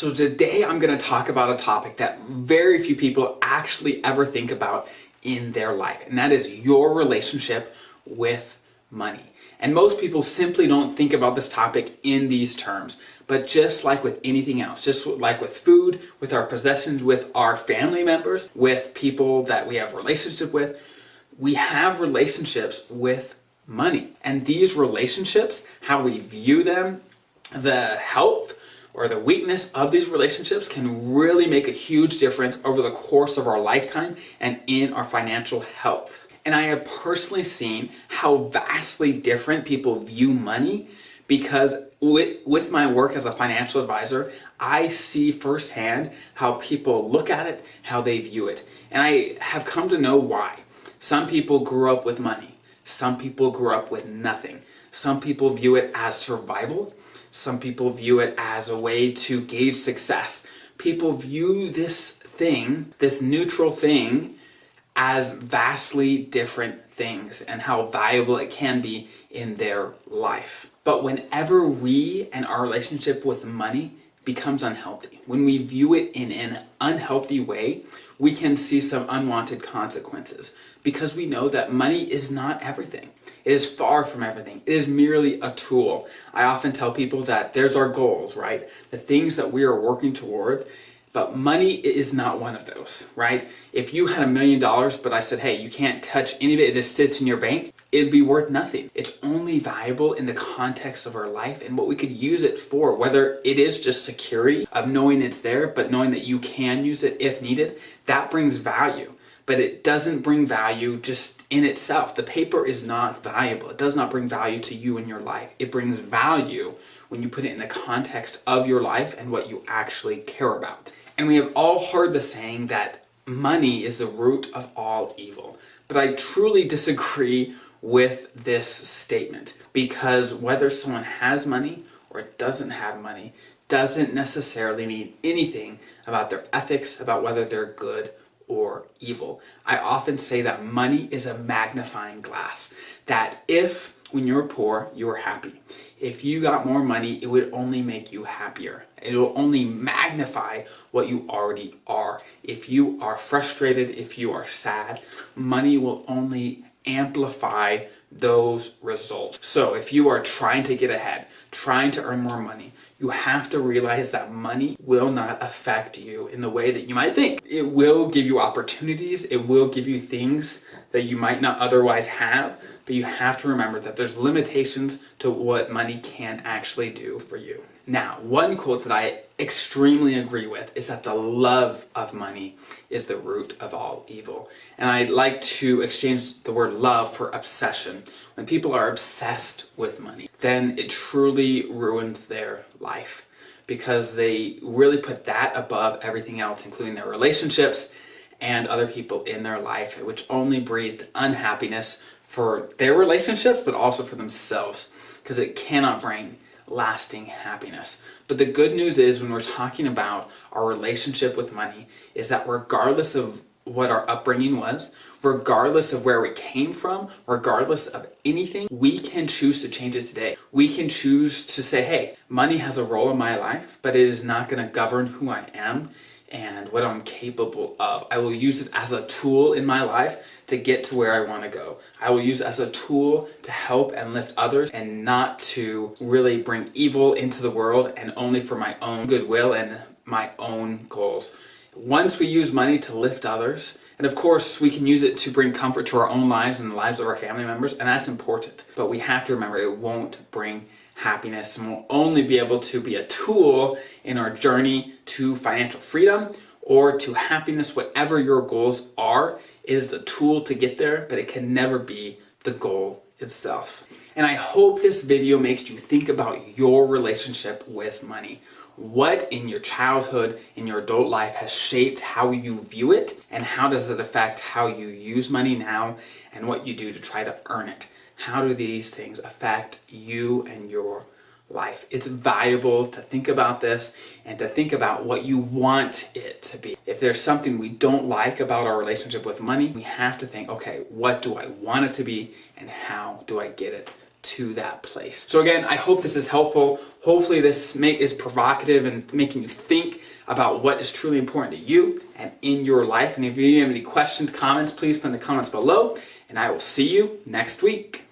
So today I'm going to talk about a topic that very few people actually ever think about in their life, and that is your relationship with money. And most people simply don't think about this topic in these terms. But just like with anything else, just like with food, with our possessions, with our family members, with people that we have relationship with, we have relationships with money. And these relationships, how we view them, the health or the weakness of these relationships can really make a huge difference over the course of our lifetime and in our financial health. And I have personally seen how vastly different people view money because with my work as a financial advisor, I see firsthand how people look at it, how they view it. And I have come to know why. Some people grew up with money. Some people grew up with nothing. Some people view it as survival. Some people view it as a way to gauge success. People view this thing, this neutral thing, as vastly different things and how valuable it can be in their life. But whenever we and our relationship with money becomes unhealthy, when we view it in an unhealthy way, we can see some unwanted consequences because we know that money is not everything. It is far from everything. It is merely a tool. I often tell people that there's our goals, right? The things that we are working toward. But money is not one of those, right? If you had $1 million, but I said, hey, you can't touch any of it, it just sits in your bank, it'd be worth nothing. It's only valuable in the context of our life and what we could use it for, whether it is just security of knowing it's there, but knowing that you can use it if needed, that brings value. But it doesn't bring value just in itself. The paper is not valuable. It does not bring value to you in your life. It brings value when you put it in the context of your life and what you actually care about. And we have all heard the saying that money is the root of all evil. But I truly disagree with this statement because whether someone has money or doesn't have money doesn't necessarily mean anything about their ethics, about whether they're good or evil. I often say that money is a magnifying glass, that if when you're poor, you were happy. If you got more money, it would only make you happier. It will only magnify what you already are. If you are frustrated, if you are sad, money will only amplify those results. So if you are trying to get ahead, trying to earn more money, you have to realize that money will not affect you in the way that you might think. It will give you opportunities. It will give you things that you might not otherwise have, but you have to remember that there's limitations to what money can actually do for you. Now, one quote that I extremely agree with is that the love of money is the root of all evil. And I'd like to exchange the word love for obsession. When people are obsessed with money, then it truly ruins their life because they really put that above everything else, including their relationships and other people in their life, which only breeds unhappiness for their relationships, but also for themselves, because it cannot bring lasting happiness. But the good news is when we're talking about our relationship with money is that regardless of what our upbringing was, regardless of where we came from, regardless of anything, we can choose to change it today. We can choose to say, hey, money has a role in my life, but it is not going to govern who I am and what I'm capable of. I will use it as a tool in my life to get to where I want to go. I will use it as a tool to help and lift others and not to really bring evil into the world and only for my own goodwill and my own goals. Once we use money to lift others, and of course we can use it to bring comfort to our own lives and the lives of our family members, and that's important. But we have to remember it won't bring happiness and we'll only be able to be a tool in our journey to financial freedom or to happiness, whatever your goals are. It is the tool to get there, but it can never be the goal itself. And I hope this video makes you think about your relationship with money. What in your childhood, in your adult life has shaped how you view it, and how does it affect how you use money now and what you do to try to earn it? How do these things affect you and your life? It's valuable to think about this and to think about what you want it to be. If there's something we don't like about our relationship with money, we have to think, okay, what do I want it to be and how do I get it to that place. So again, I hope this is helpful. Hopefully this is provocative and making you think about what is truly important to you and in your life. And if you have any questions, comments, please put in the comments below, and I will see you next week.